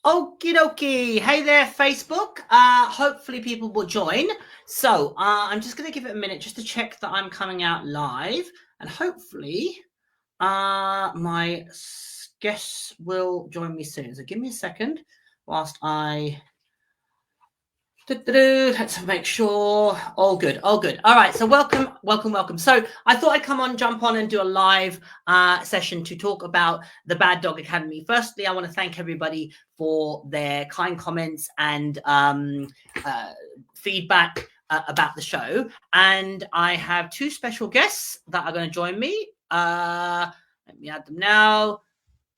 Okie dokie. Hey there, Facebook. Hopefully people will join. So I'm just going to give it a minute just to check that I'm coming out live. And hopefully my guests will join me soon. So give me a second whilst I... Let's make sure. All good. All right. So welcome. So I thought I'd jump on and do a live session to talk about the Bad Dog Academy. Firstly, I want to thank everybody for their kind comments and feedback about the show. And I have two special guests that are going to join me. Let me add them now.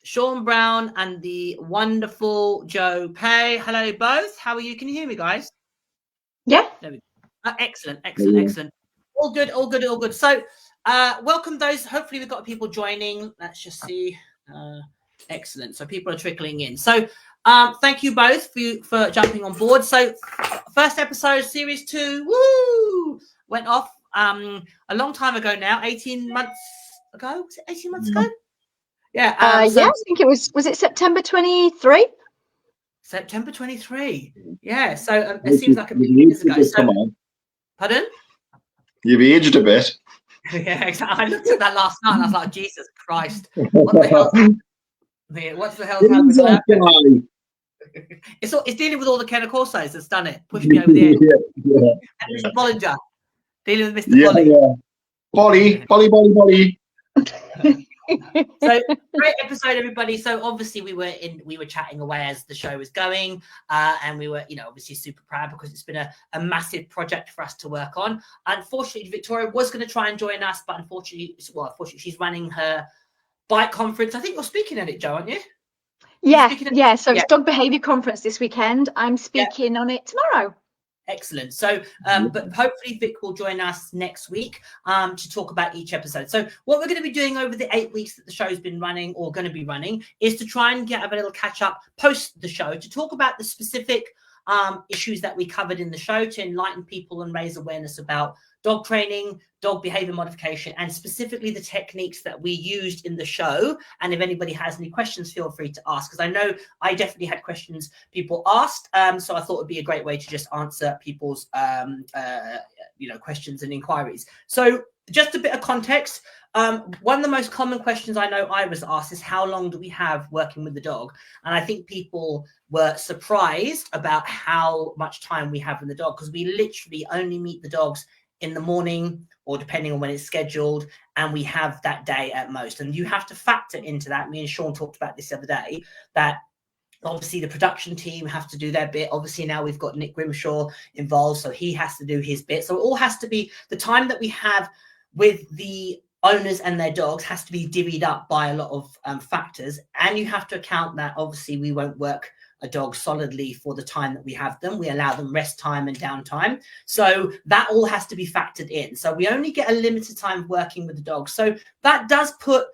Sean Brown and the wonderful Joe Pay. Hello, both. How are you? Can you hear me, guys? Yeah. There we go. Excellent. All good. So welcome those. Hopefully we've got people joining. Let's just see. Excellent. So people are trickling in. So thank you both for jumping on board. So first episode, series 2, woo, went off a long time ago now, 18 months ago. Was it 18 months ago? Yeah. I think it was it September 23? September 23. Yeah. So it seems like a few years ago. So, pardon? You've aged a bit. Yeah, exactly. I looked at that last night and I was like, Jesus Christ. What the hell? What's the hell's happening? It's dealing with all the Ken Corsos that's done it. Pushed me over the edge. Yeah. And Mr. Bollinger. Dealing with Mr. Bolly. Bolly. So great episode, everybody. So obviously we were chatting away as the show was going, and we were obviously super proud because it's been a massive project for us to work on. Unfortunately, Victoria was going to try and join us, but unfortunately she's running her bike conference. I think you're speaking at it, Joe, aren't you? Yeah. So it's Dog Behaviour Conference this weekend. I'm speaking on it tomorrow. Excellent. So, but hopefully Vic will join us next week to talk about each episode. So what we're going to be doing over the 8 weeks that the show's been running or going to be running is to try and get a little catch up post the show to talk about the specific issues that we covered in the show to enlighten people and raise awareness about dog training, dog behavior modification, and specifically the techniques that we used in the show. And if anybody has any questions, feel free to ask, because I know I definitely had questions people asked. So I thought it'd be a great way to just answer people's questions and inquiries. So just a bit of context. One of the most common questions I know I was asked is how long do we have working with the dog? And I think people were surprised about how much time we have with the dog, because we literally only meet the dogs in the morning or depending on when it's scheduled, and we have that day at most. And you have to factor into that. Me and Sean talked about this the other day, that obviously the production team have to do their bit. Obviously now we've got Nick Grimshaw involved, so he has to do his bit. So it all has to be, the time that we have with the owners and their dogs has to be divvied up by a lot of factors. And you have to account that obviously we won't work a dog solidly for the time that we have them. We allow them rest time and downtime. So that all has to be factored in. So we only get a limited time working with the dog. So that does put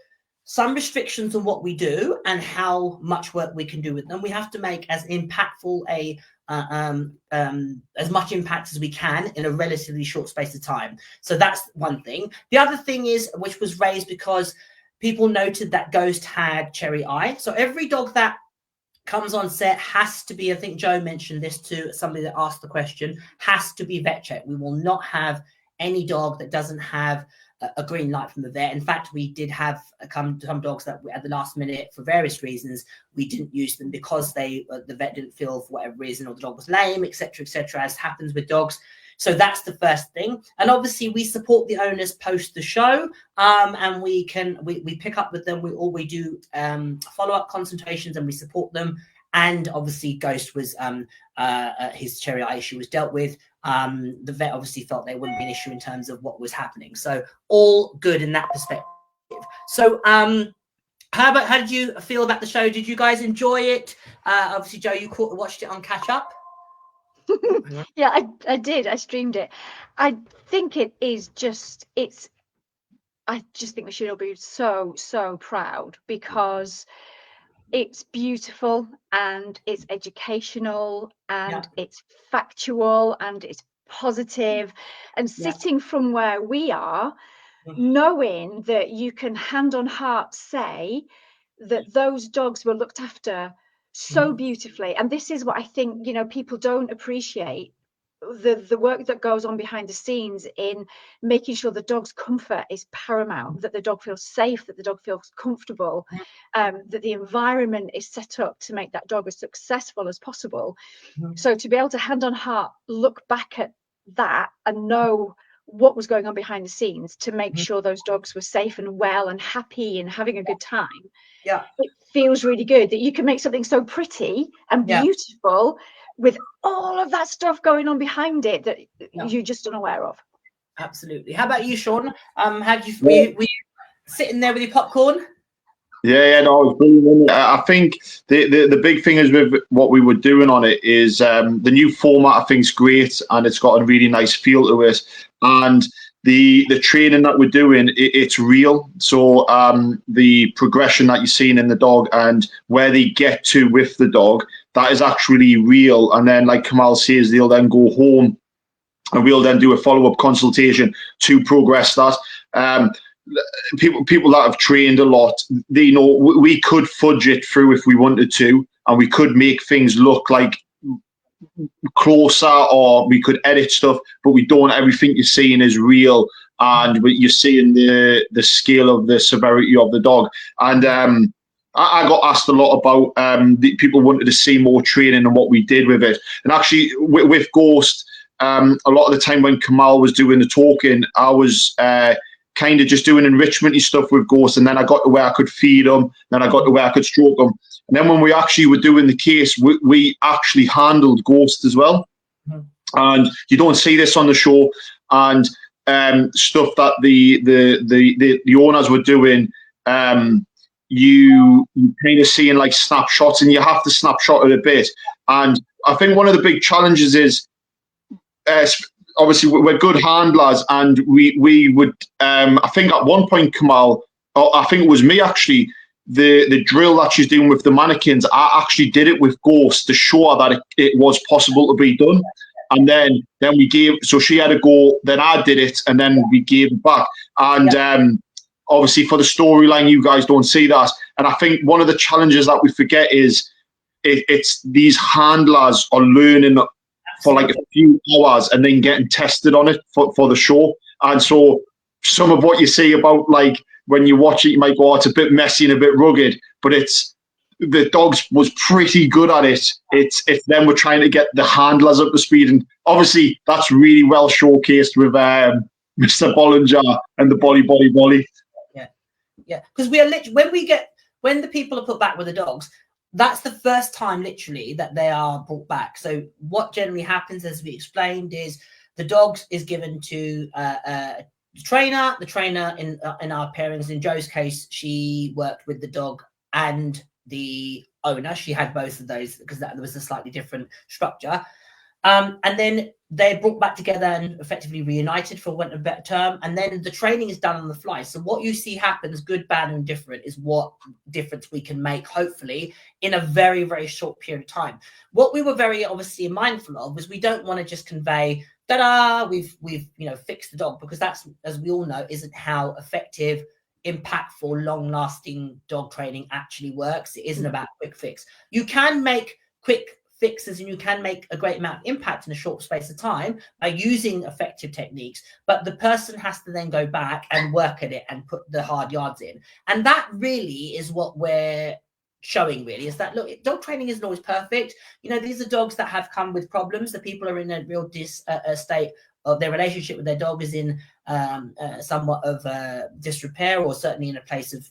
some restrictions on what we do and how much work we can do with them. We have to make as impactful as much impact as we can in a relatively short space of time. So that's one thing. The other thing is, which was raised because people noted that Ghost had cherry eye. So every dog that comes on set has to be, I think Joe mentioned this to somebody that asked the question, has to be vet checked. We will not have any dog that doesn't have a green light from the vet. In fact, we did have some dogs that at the last minute, for various reasons, we didn't use them because the vet didn't feel for whatever reason, or the dog was lame, etc., as happens with dogs. So that's the first thing. And obviously we support the owners post the show, and we pick up with them. We do follow-up consultations and we support them. And obviously Ghost was his cherry eye issue was dealt with. The vet obviously felt there wouldn't be an issue in terms of what was happening. So all good in that perspective. So how did you feel about the show? Did you guys enjoy it? Obviously, Joe, you watched it on catch up. Yeah, I did. I streamed it. I think it is I just think we should all be so proud, because it's beautiful and it's educational and it's factual and it's positive, and sitting from where we are, knowing that you can hand on heart say that those dogs were looked after so beautifully. And this is what I think, you know, people don't appreciate, the work that goes on behind the scenes in making sure the dog's comfort is paramount, that the dog feels safe, that the dog feels comfortable, that the environment is set up to make that dog as successful as possible. So to be able to, hand on heart, look back at that and know what was going on behind the scenes to make sure those dogs were safe and well and happy and having a good time. Yeah, it feels really good that you can make something so pretty and beautiful with all of that stuff going on behind it that you're just unaware of. Absolutely. How about you, Sean? Were you sitting there with your popcorn? Yeah, no, it was brilliant. I think the big thing is with what we were doing on it is the new format. I think is great, and it's got a really nice feel to it. And the training that we're doing, it's real. So the progression that you're seeing in the dog and where they get to with the dog, that is actually real. And then, like Kamal says, they'll then go home, and we'll then do a follow-up consultation to progress that. People that have trained a lot, they know we could fudge it through if we wanted to, and we could make things look like closer, or we could edit stuff, but we don't. Everything you're seeing is real, and you're seeing the scale of the severity of the dog. And I got asked a lot about the people wanted to see more training and what we did with it. And actually, with Ghost, a lot of the time when Kamal was doing the talking, I was kind of just doing enrichment-y stuff with Ghost, and then I got to where I could feed them, then I got to where I could stroke them. And then when we actually were doing the case, we actually handled Ghost as well. And you don't see this on the show, and stuff that the owners were doing, you kind of seeing like snapshots, and you have to snapshot it a bit. And I think one of the big challenges is, obviously we're good handlers, and we would I think at one point, Kamal, or I think it was me actually, the drill that she's doing with the mannequins, I actually did it with Ghost to show her that it was possible to be done. And then we gave, so she had a go, then I did it, and then we gave it back. And obviously for the storyline, you guys don't see that. And I think one of the challenges that we forget is it's these handlers are learning for like a few hours and then getting tested on it for the show. And so some of what you see about, like, when you watch it, you might go, oh, it's a bit messy and a bit rugged, but the dogs was pretty good at it. It's then we're trying to get the handlers up to speed. And obviously that's really well showcased with Mr. Bollinger and the Bolly. Yeah. Because we are literally, when the people are put back with the dogs, that's the first time literally that they are brought back. So what generally happens, as we explained, is the dog is given to the trainer. The trainer in our pairings, in Joe's case, she worked with the dog and the owner. She had both of those because there was a slightly different structure. And then they're brought back together and effectively reunited, for want of a better term. And then the training is done on the fly. So what you see happens, good, bad, and different, is what difference we can make, hopefully, in a very, very short period of time. What we were very obviously mindful of was we don't want to just convey, ta-da, we've fixed the dog, because that's, as we all know, isn't how effective, impactful, long-lasting dog training actually works. It isn't about quick fix. You can make quick fixes and you can make a great amount of impact in a short space of time by using effective techniques, but the person has to then go back and work at it and put the hard yards in. And that really is what we're showing, really, is that, look, dog training isn't always perfect. These are dogs that have come with problems. The people are in a real state of their relationship with their dog is in somewhat of disrepair, or certainly in a place of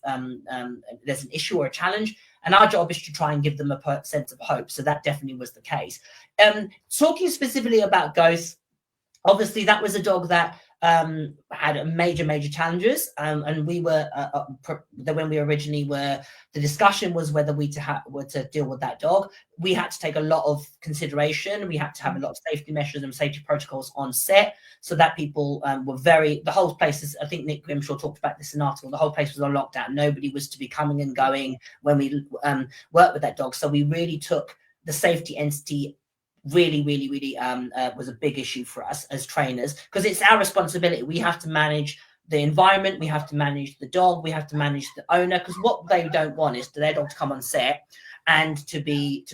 there's an issue or a challenge. And our job is to try and give them a sense of hope. So that definitely was the case. Talking specifically about Ghost, obviously that was a dog that had major challenges. And we were, when we originally were, the discussion was whether we were to deal with that dog. We had to take a lot of consideration. We had to have a lot of safety measures and safety protocols on set, so that people were the whole place is, I think Nick Grimshaw talked about this in an article, the whole place was on lockdown. Nobody was to be coming and going when we worked with that dog. So we really took the safety entity really was a big issue for us as trainers, because it's our responsibility. We have to manage the environment, we have to manage the dog, we have to manage the owner, because what they don't want is for their dog to come on set and to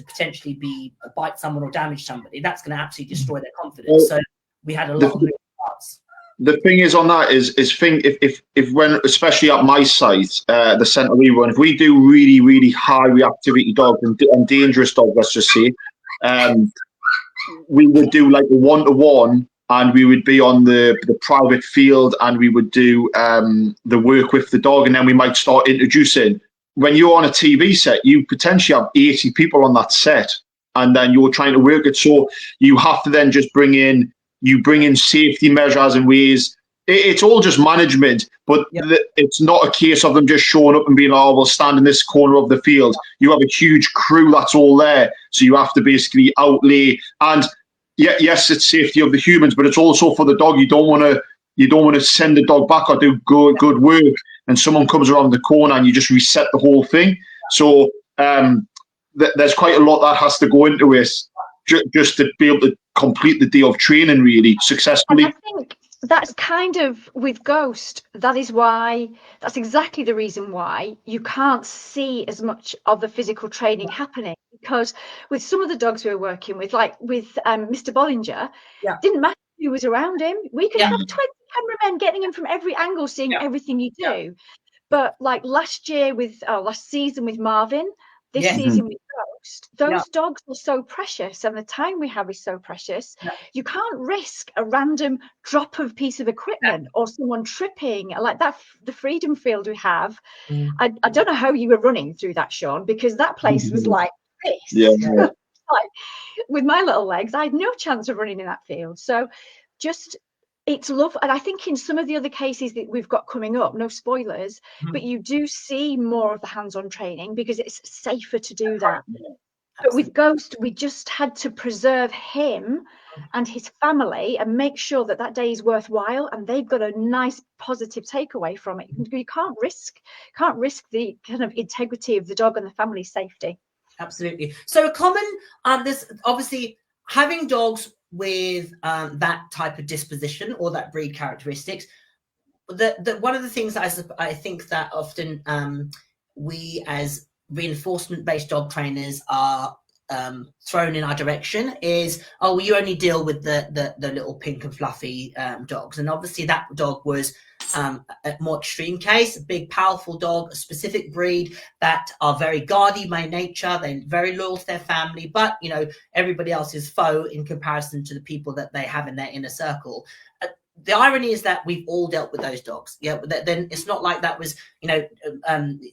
potentially bite someone or damage somebody. That's going to absolutely destroy their confidence. So we had a lot of moving parts. The thing is on that is if when, especially at my site, the centre we run, if we do really high reactivity dogs and dangerous dogs, let's just say, we would do like a 1-to-1, and we would be on the private field, and we would do the work with the dog, and then we might start introducing. When you're on a TV set, you potentially have 80 people on that set, and then you're trying to work it. So you have to then just bring in safety measures and ways. It's all just management, but it's not a case of them just showing up and being, oh, we'll stand in this corner of the field. You have a huge crew that's all there, so you have to basically outlay. And yes, it's safety of the humans, but it's also for the dog. You don't want to send the dog back or do good work, and someone comes around the corner and you just reset the whole thing. So there's quite a lot that has to go into it just to be able to complete the day of training really successfully. And I think that's kind of with Ghost, that's exactly the reason why you can't see as much of the physical training happening, because with some of the dogs we were working with, like with Mr. Bollinger, didn't matter who was around him. We could have 20 cameramen getting him from every angle, seeing everything you do. But like last season with Marvin, this season with Ghost, those dogs are so precious, and the time we have is so precious. You can't risk a random drop of piece of equipment or someone tripping like that. The freedom field we have, I don't know how you were running through that, Sean, because that place was like this. Like, with my little legs, I had no chance of running in that field. So it's love. And I think in some of the other cases that we've got coming up, no spoilers, but you do see more of the hands-on training because it's safer to do that. But with Ghost, we just had to preserve him and his family and make sure that day is worthwhile, and they've got a nice positive takeaway from it. You can't risk the kind of integrity of the dog and the family's safety. Absolutely. So a common this obviously having dogs with that type of disposition or that breed characteristics, one of the things that I think that often we as reinforcement-based dog trainers are thrown in our direction is, oh, well, you only deal with the little pink and fluffy dogs. And obviously that dog was a more extreme case, a big, powerful dog, a specific breed that are very guardy by nature. They're very loyal to their family, but, you know, everybody else is foe in comparison to the people that they have in their inner circle. The irony is that we've all dealt with those dogs. Yeah, then it's not like that was, you know,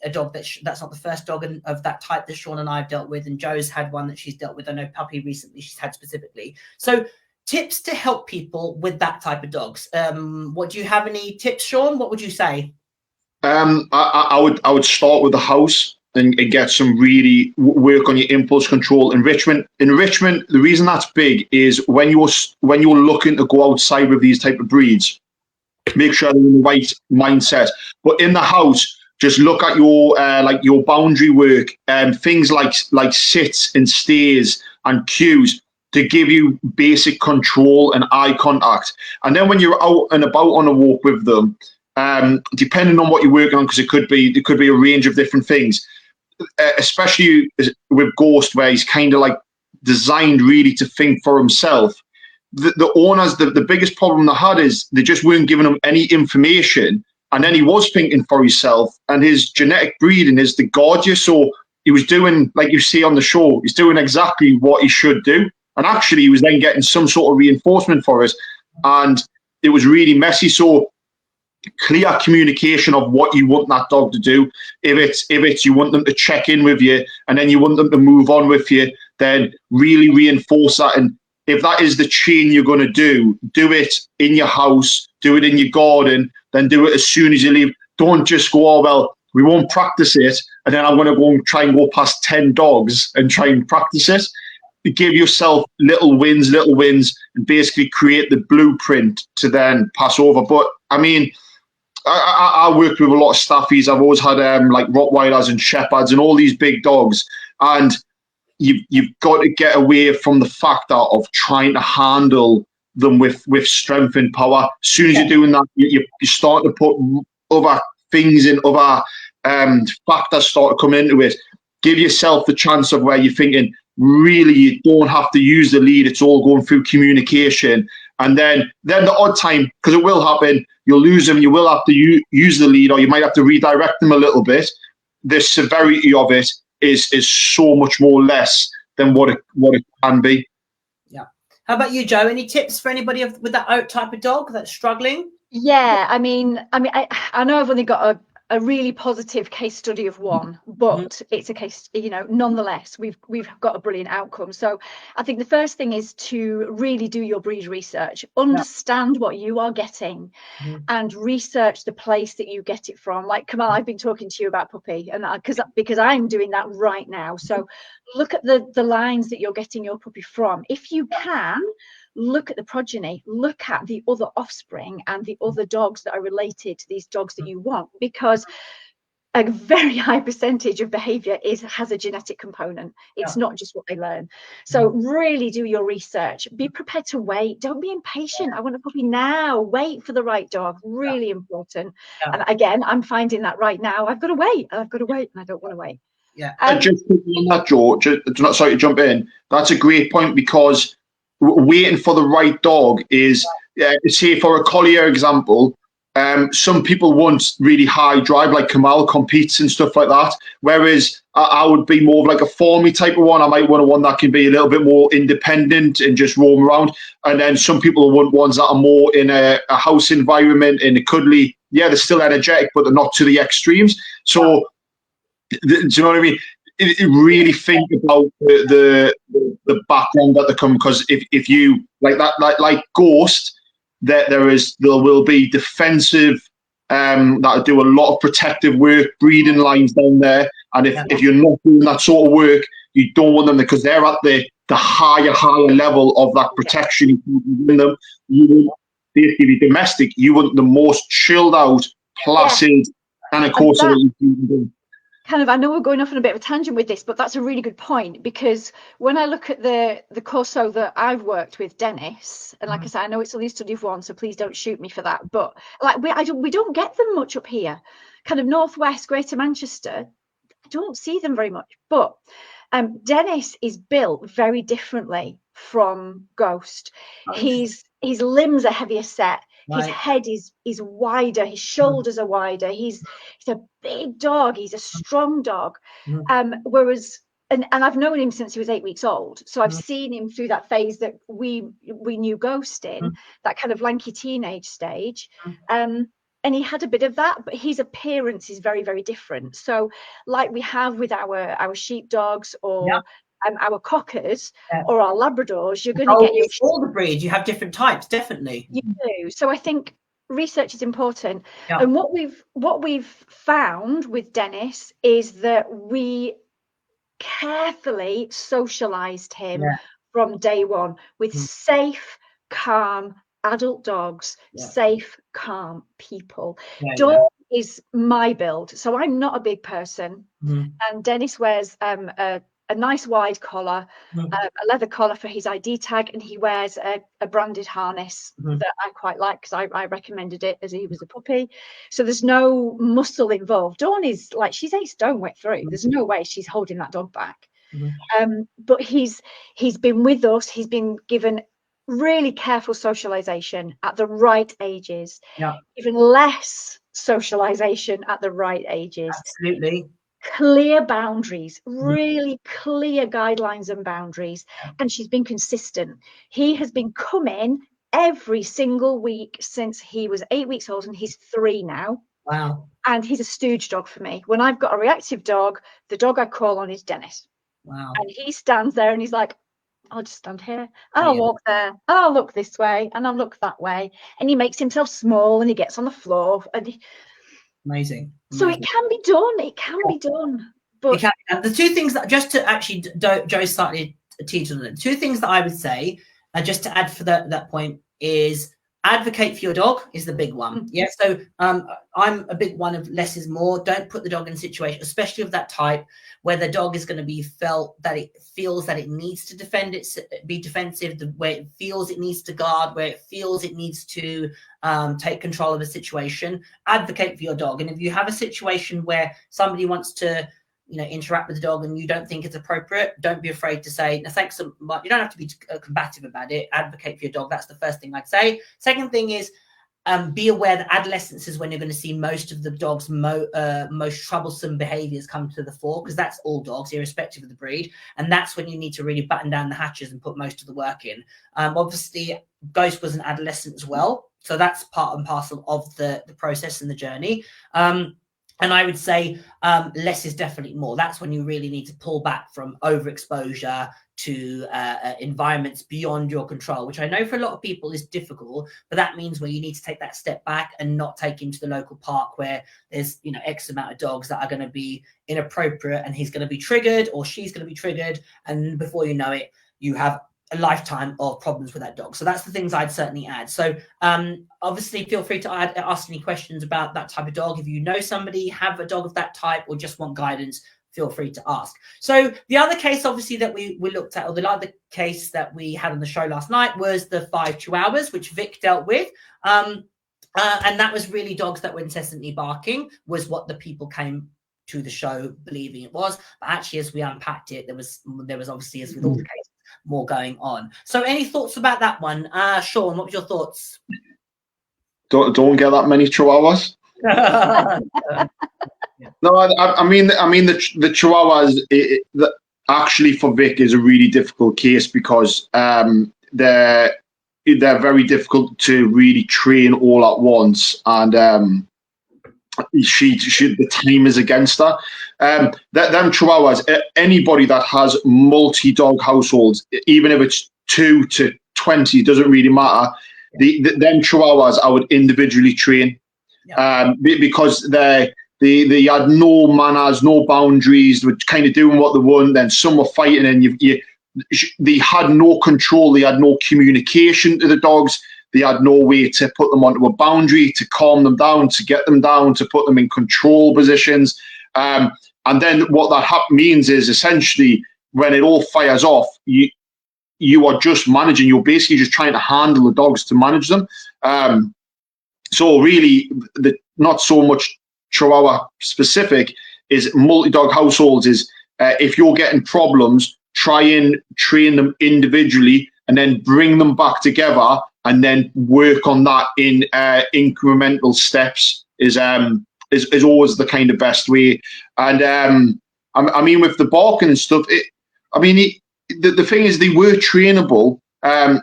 a dog that's not the first dog of that type that Sean and I have dealt with, and Joe's had one that she's dealt with. I know Puppy recently she's had specifically. So tips to help people with that type of dogs. What do you have any tips, Sean? What would you say? I would start with the house and get some really work on your impulse control. Enrichment, the reason that's big is when you're looking to go outside with these type of breeds, make sure they're in the right mindset. But in the house, just look at your boundary work and things like sits and stays and cues to give you basic control and eye contact. And then when you're out and about on a walk with them, depending on what you're working on, because it could be a range of different things, especially with Ghost, where he's kind of like designed really to think for himself. The owners, the biggest problem they had is they just weren't giving him any information, and then he was thinking for himself, and his genetic breeding is to guard you. So he was doing, like you see on the show, he's doing exactly what he should do, and actually he was then getting some sort of reinforcement for it, and it was really messy. So clear communication of what you want that dog to do. If it's you want them to check in with you and then you want them to move on with you, then really reinforce that. And if that is the chain you're going to do it in your house, do it in your garden, then do it as soon as you leave. Don't just go, oh, well, we won't practice it, and then I'm going to go and try and go past 10 dogs and try and practice it. Give yourself little wins, and basically create the blueprint to then pass over. But I mean, I worked with a lot of staffies. I've always had like Rottweilers and Shepherds and all these big dogs, and you've got to get away from the factor of trying to handle them with strength and power. As soon as you're doing that, you start to put other things in, other factors start to come into it. Give yourself the chance of where you're thinking, really, you don't have to use the lead. It's all going through communication. And then the odd time, because it will happen, you'll lose them. You will have to use the lead, or you might have to redirect them a little bit. The severity of it is so much more less than what it can be. Yeah. How about you, Joe? Any tips for anybody with that type of dog that's struggling? Yeah, I mean, I know I've only got a really positive case study of one, but it's a case, nonetheless, we've got a brilliant outcome. So I think the first thing is to really do your breed research, understand what you are getting, and research the place that you get it from. Like Kamal, I've been talking to you about puppy, and because I'm doing that right now. So look at the lines that you're getting your puppy from. If you can, look at the progeny, look at the other offspring and the other dogs that are related to these dogs that you want, because a very high percentage of behavior has a genetic component. It's not just what they learn. So really do your research. Be prepared to wait. Don't be impatient. I want a puppy now. Wait for the right dog. Really important. And again, I'm finding that right now. I've got to wait. And I don't want to wait. Just on that, Joe, sorry to jump in. That's a great point, because waiting for the right dog is, say for a collier example, some people want really high drive, like Kamal competes and stuff like that. Whereas I would be more of like a formy type of one. I might want one that can be a little bit more independent and just roam around. And then some people want ones that are more in a house environment, in a cuddly. Yeah, they're still energetic, but they're not to the extremes. So, do you know what I mean? Really think about the background that they come, because if you like Ghost, there will be defensive that do a lot of protective work, breeding lines down there, and if you're not doing that sort of work, you don't want them, because they're at the higher level of that protection. You want basically domestic. You want the most chilled out, placid kind of course that you can do. I know we're going off on a bit of a tangent with this, but that's a really good point, because when I look at the Corso that I've worked with, Dennis, and like I said, I know it's only a study of one, so please don't shoot me for that, but like we don't get them much up here, kind of northwest, Greater Manchester. I don't see them very much, but Dennis is built very differently from Ghost. His limbs are heavier set. His head is wider. His shoulders are wider. He's a big dog. He's a strong dog. Whereas, and I've known him since he was 8 weeks old. So I've seen him through that phase that we knew Ghost in, that kind of lanky teenage stage. And he had a bit of that, but his appearance is very, very different. So like we have with our sheepdogs or our cockers or our Labradors, you're going to get all the breeds. You have different types, definitely. You do. So I think research is important. And what we've found with Dennis is that we carefully socialized him from day one with safe, calm adult dogs, safe, calm people. Dawn is my build, so I'm not a big person, and Dennis wears a nice wide collar, a leather collar for his ID tag, and he wears a branded harness that I quite like, because I recommended it as he was a puppy. So there's no muscle involved. Dawn is like, she's 8 stone wet through. There's no way she's holding that dog back. But he's been with us. He's been given really careful socialization at the right ages, even less socialization at the right ages. Absolutely. Clear boundaries, really clear guidelines and boundaries. And she's been consistent. He has been coming every single week since he was 8 weeks old, and he's 3 now. Wow. And he's a stooge dog for me. When I've got a reactive dog, the dog I call on is Dennis. Wow. And he stands there and he's like, I'll just stand here, and I'll walk there, and I'll look this way, and I'll look that way. And he makes himself small, and he gets on the floor. And Amazing. So it can be done. It can be done. But the two things that, just to actually, Joe started teaching them, 2 things that I would say, just to add for that point, is Advocate for your dog is the big one. Yeah. So I'm a big one of less is more. Don't put the dog in a situation, especially of that type, where the dog is going to be felt that it feels that it needs to defend be defensive, the way it feels it needs to guard, where it feels it needs to take control of a situation. Advocate for your dog. And if you have a situation where somebody wants to, interact with the dog and you don't think it's appropriate, don't be afraid to say, no, thanks so much. You don't have to be combative about it. Advocate for your dog. That's the first thing I'd say. Second thing is, be aware that adolescence is when you're going to see most of the dog's most troublesome behaviors come to the fore, because that's all dogs, irrespective of the breed. And that's when you need to really button down the hatches and put most of the work in. Obviously, Ghost was an adolescent as well. So that's part and parcel of the process and the journey. And I would say less is definitely more. That's when you really need to pull back from overexposure to environments beyond your control, which I know for a lot of people is difficult, but that means where you need to take that step back and not take him to the local park where there's, X amount of dogs that are going to be inappropriate and he's going to be triggered or she's going to be triggered. And before you know it, you have a lifetime of problems with that dog. So that's the things I'd certainly add. So obviously feel free to ask any questions about that type of dog. If you know somebody, have a dog of that type, or just want guidance, feel free to ask. So the other case obviously that we looked at, or the other case that we had on the show last night, was the 5 Chihuahuas, which Vic dealt with. And that was really dogs that were incessantly barking, was what the people came to the show believing it was. But actually, as we unpacked it, there was obviously, as with all the cases, more going on. So any thoughts about that one? Sean, what was your thoughts? Don't get that many Chihuahuas. No, I mean the Chihuahuas, actually for Vic is a really difficult case because they're very difficult to really train all at once, and the time is against her. Them Chihuahuas, anybody that has multi-dog households, even if it's 2 to 20, doesn't really matter. Them Chihuahuas I would individually train, because they had no manners, no boundaries. They were kind of doing what they want. Then some were fighting, and they had no control. They had no communication to the dogs. They had no way to put them onto a boundary, to calm them down, to get them down, to put them in control positions. And then what that means is essentially when it all fires off, you are just managing. You're basically just trying to handle the dogs to manage them. So really, not so much Chihuahua specific is multi-dog households is if you're getting problems, try and train them individually and then bring them back together and then work on that in incremental steps is always the kind of best way. And I mean, with the barking and stuff, the thing is they were trainable. I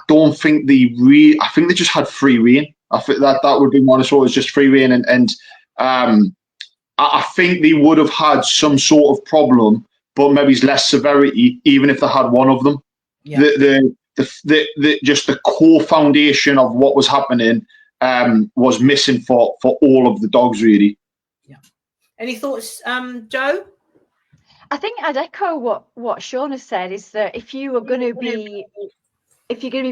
don't think I think they just had free rein. I think that would be one of sort of just free rein, and I think they would have had some sort of problem, but maybe less severity, even if they had one of them. Yeah. Just the core foundation of what was happening was missing for all of the dogs, really. Yeah. Any thoughts, Joe? I think I'd echo what Sean has said, is that if you're going to be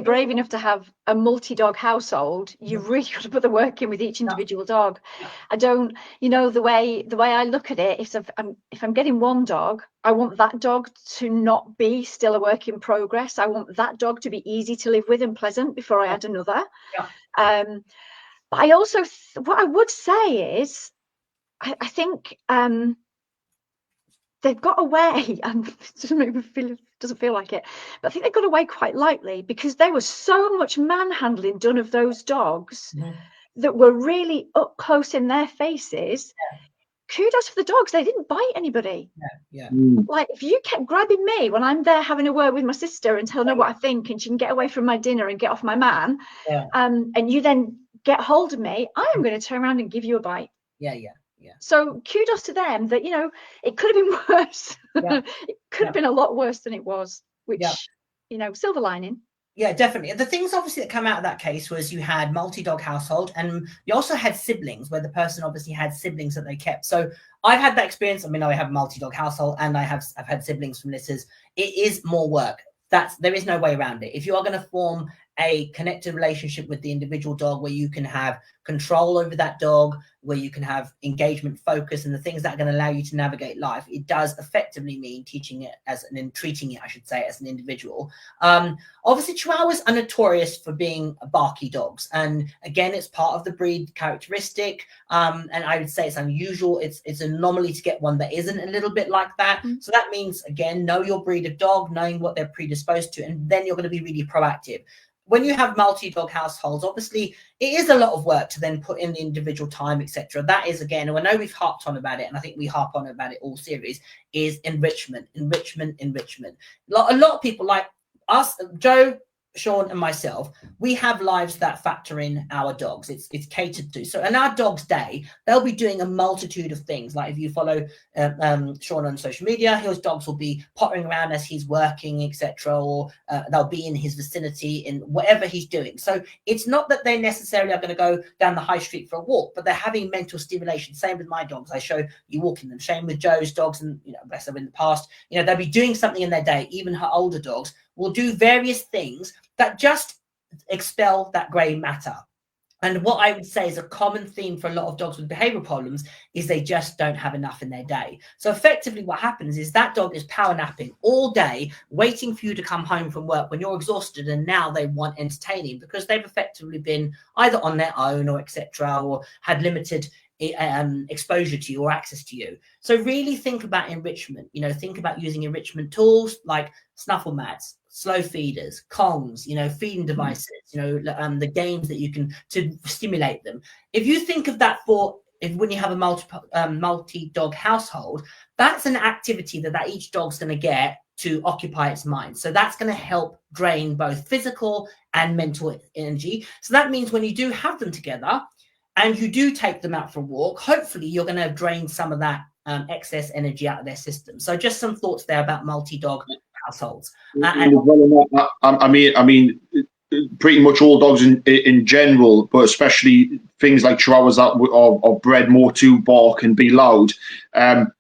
brave enough to have a multi-dog household, you've really got to put the work in with each individual dog. I don't, the way I look at it, if I'm getting one dog, I want that dog to not be still a work in progress. I want that dog to be easy to live with and pleasant before I add another. Yeah. But I also, what I would say is, I think they've got away, and it doesn't feel like it, but I think they got away quite lightly because there was so much manhandling done of those dogs that were really up close in their faces. Yeah. Kudos for the dogs. They didn't bite anybody. Yeah. Like, if you kept grabbing me when I'm there having a word with my sister and telling her what I think, and she can get away from my dinner and get off my man, and you then get hold of me, I am going to turn around and give you a bite. Yeah. So kudos to them that, it could have been worse. Yeah. It could have been a lot worse than it was, which, silver lining. Yeah, definitely. The things obviously that come out of that case was you had multi-dog household, and you also had siblings where the person obviously had siblings that they kept. So I've had that experience. I mean, I have a multi-dog household and I've had siblings from litters. It is more work. There is no way around it. If you are going to form a connected relationship with the individual dog, where you can have control over that dog, where you can have engagement, focus, and the things that are going to allow you to navigate life, it does effectively mean teaching it treating it, I should say, as an individual. Obviously, Chihuahuas are notorious for being barky dogs, and again, it's part of the breed characteristic. And I would say it's unusual. It's an anomaly to get one that isn't a little bit like that. So that means, again, know your breed of dog, knowing what they're predisposed to, and then you're going to be really proactive. When you have multi-dog households, obviously it is a lot of work to then put in the individual time, etc. That is, again, and I know we've harped on about it, and I think we harp on about it all series, is enrichment. A lot of people like us, Joe, Sean, and myself, we have lives that factor in our dogs. It's catered to. So in our dog's day, they'll be doing a multitude of things. Like if you follow Sean on social media, his dogs will be pottering around as he's working, etc., or they'll be in his vicinity in whatever he's doing. So it's not that they necessarily are going to go down the high street for a walk, but they're having mental stimulation. Same with my dogs. I show you walking them. Same with Joe's dogs, and bless them, in the past, they'll be doing something in their day. Even her older dogs will do various things that just expel that grey matter. And what I would say is a common theme for a lot of dogs with behavioural problems is they just don't have enough in their day. So effectively what happens is that dog is power napping all day, waiting for you to come home from work when you're exhausted, and now they want entertaining because they've effectively been either on their own or etc., or had limited exposure to you or access to you. So really think about enrichment. Think about using enrichment tools like snuffle mats, slow feeders, Kongs, feeding devices, the games that you can to stimulate them. If you think of that when you have a multi-dog household, that's an activity that each dog's going to get to occupy its mind. So that's going to help drain both physical and mental energy. So that means when you do have them together and you do take them out for a walk, hopefully you're going to drain some of that excess energy out of their system. So just some thoughts there about multi-dog households. I mean, pretty much all dogs in general, but especially things like Chihuahuas that are bred more to bark and be loud,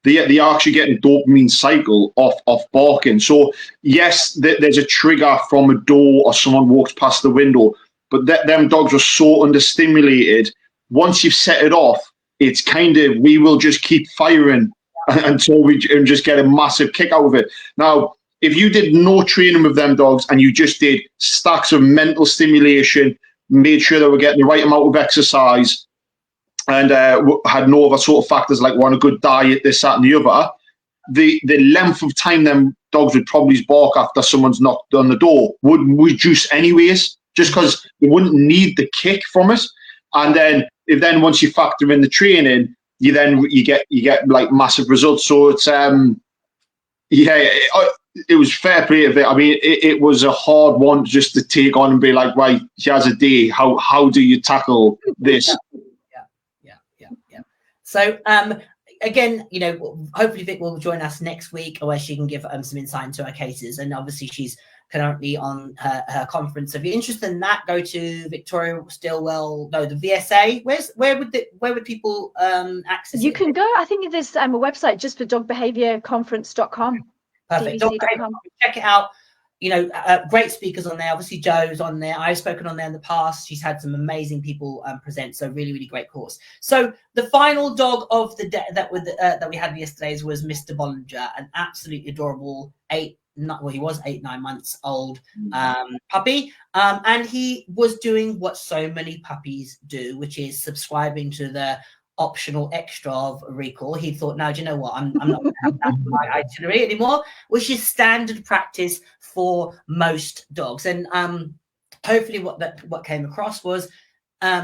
they actually get a dopamine cycle off barking. So yes, there's a trigger from a door or someone walks past the window, but them dogs are so understimulated. Once you've set it off, it's kind of, we will just keep firing until we just get a massive kick out of it. Now, if you did no training with them dogs and you just did stacks of mental stimulation, made sure they were getting the right amount of exercise, and had no other sort of factors like want a good diet, this, that, and the other, the length of time them dogs would probably bark after someone's knocked on the door would reduce anyways, just because they wouldn't need the kick from it. And then once you factor in the training, you get like massive results. So it's it was fair play of it. I mean, it was a hard one just to take on and be like, right, here's a day. How do you tackle this? Yeah. So again, hopefully Vic will join us next week, where she can give some insight into her cases. And obviously she's currently on her conference. So if you're interested in that, go to the VSA. Where would people access you it? Can go, I think there's a website just for dogbehaviorconference.com. Perfect. Check it out. Great speakers on there. Obviously Joe's on there. I've spoken on there in the past. She's had some amazing people present. So really, really great course. So the final dog of the day that we had yesterday was Mr. Bollinger, an absolutely adorable he was 8-9 months old puppy, and he was doing what so many puppies do, which is subscribing to the optional extra of recall. He thought, no, do you know what, I'm not going to have that in my itinerary anymore, which is standard practice for most dogs. And hopefully what came across was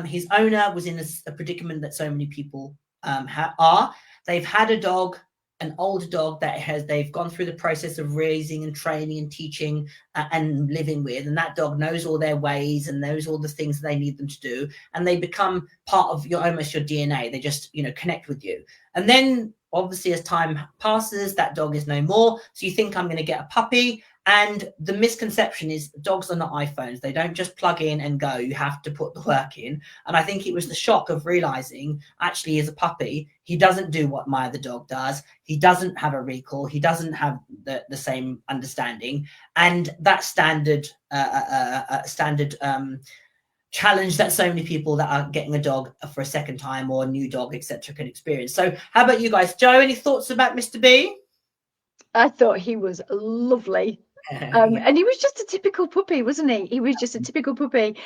his owner was in a predicament that so many people are. They've had a dog, an older dog that they've gone through the process of raising and training and teaching and living with, and that dog knows all their ways and knows all the things they need them to do, and they become part of almost your DNA. They just connect with you. And then obviously as time passes, that dog is no more. So you think I'm going to get a puppy. And the misconception is dogs are not iPhones. They don't just plug in and go. You have to put the work in. And I think it was the shock of realizing actually as a puppy, he doesn't do what my other dog does. He doesn't have a recall. He doesn't have the same understanding. And that standard challenge that so many people that are getting a dog for a second time or a new dog, etc., can experience. So how about you guys? Joe, any thoughts about Mr. B? I thought he was lovely. And he was just a typical puppy, wasn't he? He was just a typical puppy.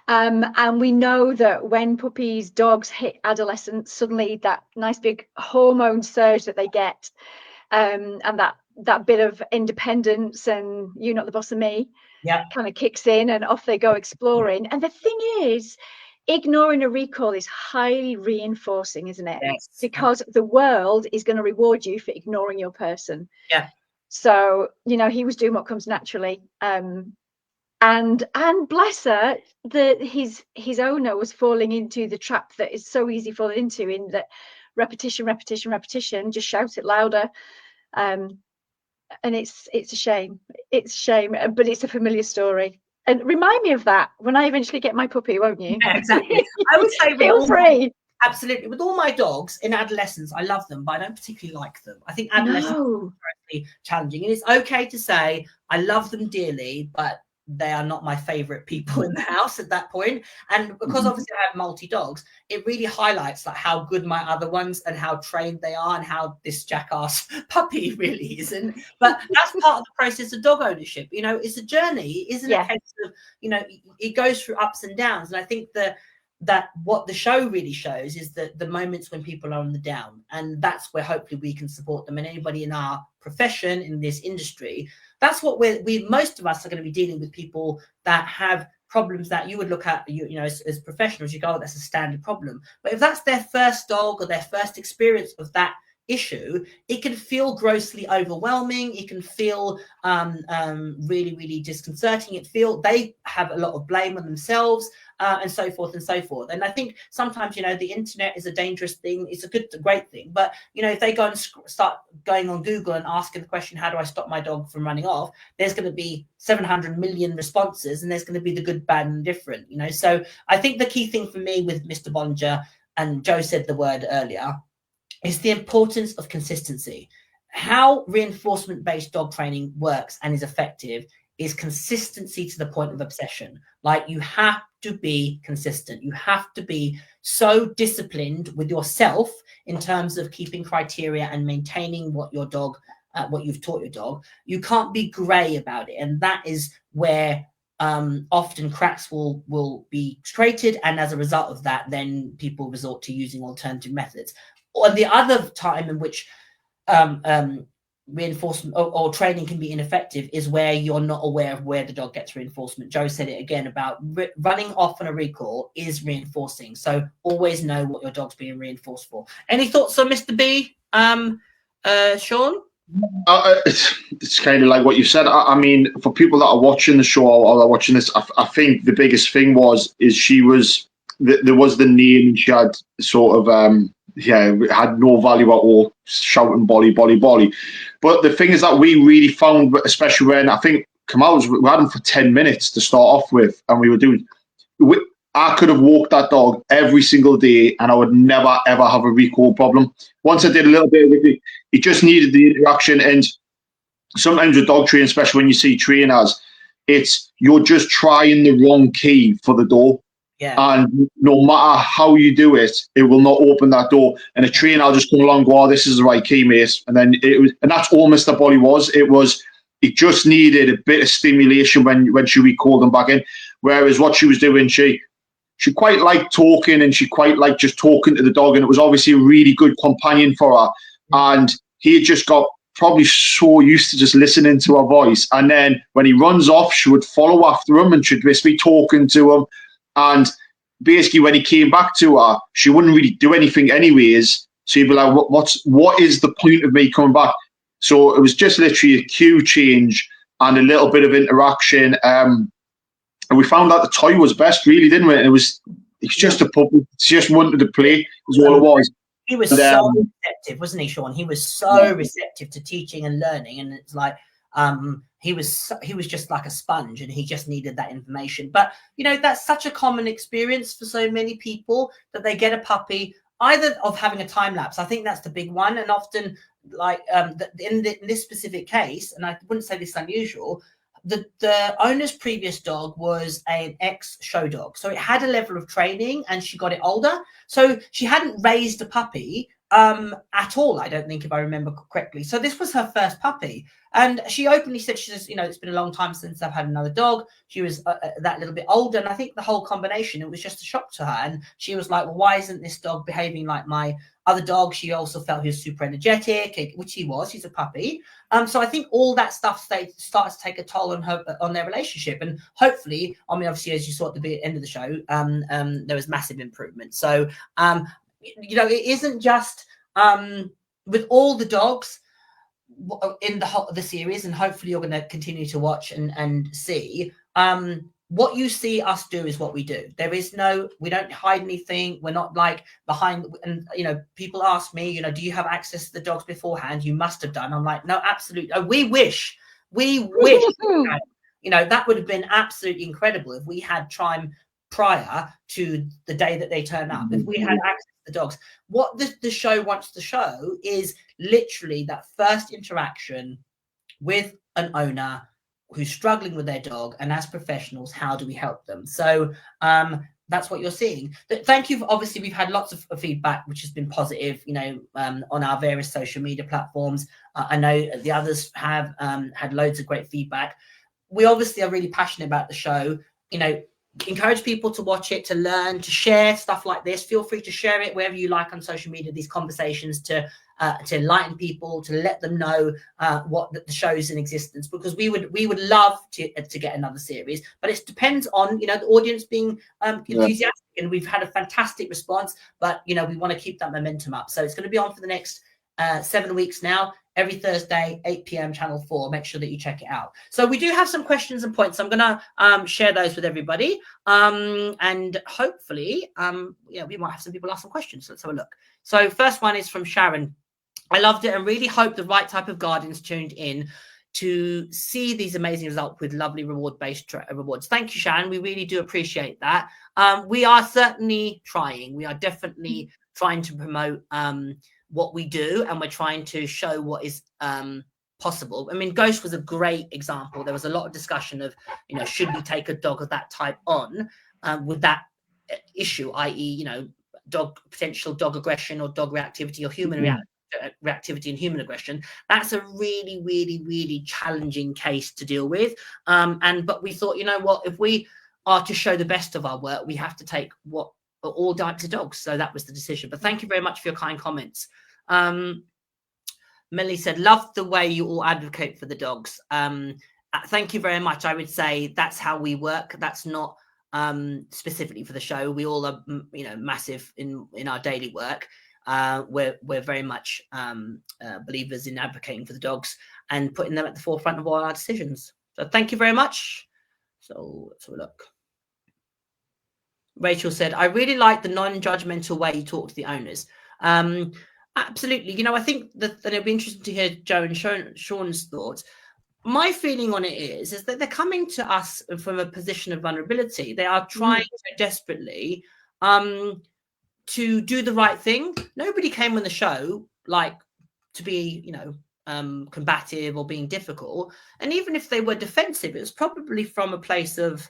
And we know that when puppies, dogs hit adolescence, suddenly that nice big hormone surge that they get, and that bit of independence and you're not the boss of me, kind of kicks in, and off they go exploring. And the thing is, ignoring a recall is highly reinforcing, isn't it? Yes. Because the world is going to reward you for ignoring your person. Yeah. So, you know, he was doing what comes naturally. And bless her, his owner was falling into the trap that is so easy to fall into, in that repetition, just shout it louder. And it's a shame. It's a shame, but it's a familiar story. And remind me of that when I eventually get my puppy, won't you? Yeah, exactly. I would say feel free. Absolutely. With all my dogs in adolescence, I love them, but I don't particularly like them. I think adolescence is very challenging. And it's okay to say I love them dearly, but they are not my favorite people in the house at that point. And because obviously I have multi-dogs, it really highlights like how good my other ones and how trained they are and how this jackass puppy really isn't. But that's part of the process of dog ownership. You know, it's a journey. It isn't a case of, you know, it goes through ups and downs. And I think that what the show really shows is that the moments when people are on the down, and that's where hopefully we can support them. And anybody in our profession, in this industry, that's what most of us are going to be dealing with, people that have problems that you would look at, you know, as professionals, you go, oh, that's a standard problem. But if that's their first dog or their first experience of that issue, it can feel grossly overwhelming. It can feel really, really disconcerting. They have a lot of blame on themselves, and so forth and so forth. And I think sometimes, you know, the internet is a dangerous thing. It's a great thing. But, you know, if they go and start going on Google and asking the question, how do I stop my dog from running off? There's going to be 700 million responses, and there's going to be the good, bad, and different, you know. So I think the key thing for me with Mr. Bollinger, and Joe said the word earlier, is the importance of consistency. How reinforcement-based dog training works and is effective is consistency to the point of obsession. Like, you have to be consistent. You have to be so disciplined with yourself in terms of keeping criteria and maintaining what your dog, what you've taught your dog. You can't be gray about it. And that is where often cracks will be created. And as a result of that, then people resort to using alternative methods. Or the other time in which reinforcement or training can be ineffective is where you're not aware of where the dog gets reinforcement. Joe said it again about running off on a recall is reinforcing. So always know what your dog's being reinforced for. Any thoughts on Mr. B, Sean? It's kind of like what you said. I mean, for people that are watching the show or are watching this, I think the biggest thing there was the name. She had sort of it had no value at all, shouting bolly, bolly, bolly. But the thing is that we really found, especially when I think Kamal we had him for 10 minutes to start off with, and we were doing, I could have walked that dog every single day and I would never, ever have a recall problem. Once I did a little bit with it, it just needed the interaction. And sometimes with dog training, especially when you see trainers, you're just trying the wrong key for the door. Yeah. And no matter how you do it, it will not open that door. And a trainer will just come along and go, oh, this is the right key, mate. And then and that's all Mr. Bolly was. It just needed a bit of stimulation when she recalled him back in. Whereas what she was doing, she quite liked talking, and she quite liked just talking to the dog. And it was obviously a really good companion for her. And he had just got probably so used to just listening to her voice. And then when he runs off, she would follow after him and she'd just be talking to him. And basically, when he came back to her, she wouldn't really do anything anyways. So he'd be like, what is the point of me coming back? So it was just literally a cue change and a little bit of interaction. And we found out the toy was best, really, didn't we? And it's just a puppy. She just wanted to play, was all it was. He was so receptive, wasn't he, Sean? He was so receptive to teaching and learning, and it's like he was just like a sponge, and he just needed that information. But you know, that's such a common experience for so many people, that they get a puppy, either of having a time lapse. I think that's the big one, and often, like in this specific case, and I wouldn't say this is unusual, the owner's previous dog was an ex-show dog, so it had a level of training, and she got it older, so she hadn't raised a puppy at all, I don't think, if I remember correctly. So this was her first puppy, and she openly said, she says, you know, it's been a long time since I've had another dog. She was that little bit older, and I think the whole combination, it was just a shock to her, and she was like, well, why isn't this dog behaving like my other dog? She also felt he was super energetic, which he was. He's a puppy. So I think all that stuff starts to take a toll on their relationship, and hopefully, I mean, obviously, as you saw at the end of the show, there was massive improvement. So you know, it isn't just with all the dogs in the series, and hopefully you're going to continue to watch and see. What you see us do is what we do. There is no, we don't hide anything. We're not like behind. And you know, people ask me, you know, do you have access to the dogs beforehand? You must have done. I'm like, no, absolutely. Oh, we wish. You know, that would have been absolutely incredible if we had time prior to the day that they turn up. If we had access to the dogs. What the show wants to show is literally that first interaction with an owner who's struggling with their dog, and as professionals, how do we help them? So that's what you're seeing. Thank you. Obviously, we've had lots of feedback, which has been positive, you know, on our various social media platforms. I know the others have had loads of great feedback. We obviously are really passionate about the show. You know, encourage people to watch it, to learn, to share stuff like this. Feel free to share it wherever you like on social media, these conversations, to enlighten people, to let them know what the show's in existence, because we would love to get another series, but it depends on, you know, the audience being enthusiastic, and we've had a fantastic response, but you know, we want to keep that momentum up. So it's going to be on for the next 7 weeks now, every Thursday, 8 p.m. Channel 4. Make sure that you check it out. So we do have some questions and points. I'm going to share those with everybody. And hopefully, we might have some people ask some questions. So let's have a look. So first one is from Sharon. I loved it and really hope the right type of guardians tuned in to see these amazing results with lovely reward-based rewards. Thank you, Sharon. We really do appreciate that. We are certainly trying. We are definitely trying to promote what we do, and we're trying to show what is possible. I mean, Ghost was a great example. There was a lot of discussion of, you know, should we take a dog of that type on with that issue, i.e., you know, potential dog aggression or dog reactivity or human reactivity and human aggression. That's a really, really, really challenging case to deal with. But we thought, you know what, if we are to show the best of our work, we have to take what all types of dogs. So that was the decision. But thank you very much for your kind comments. Melanie said, love the way you all advocate for the dogs. Thank you very much. I would say that's how we work. That's not specifically for the show. We all are, you know, massive in our daily work. We're very much believers in advocating for the dogs and putting them at the forefront of all our decisions. So thank you very much. So let's have a look. Rachel said, I really like the non-judgmental way you talk to the owners. Absolutely. You know, I think that it'll be interesting to hear Joe and Sean's thoughts. My feeling on it is that they're coming to us from a position of vulnerability. They are trying desperately to do the right thing. Nobody came on the show like to be, you know, combative or being difficult. And even if they were defensive, it was probably from a place of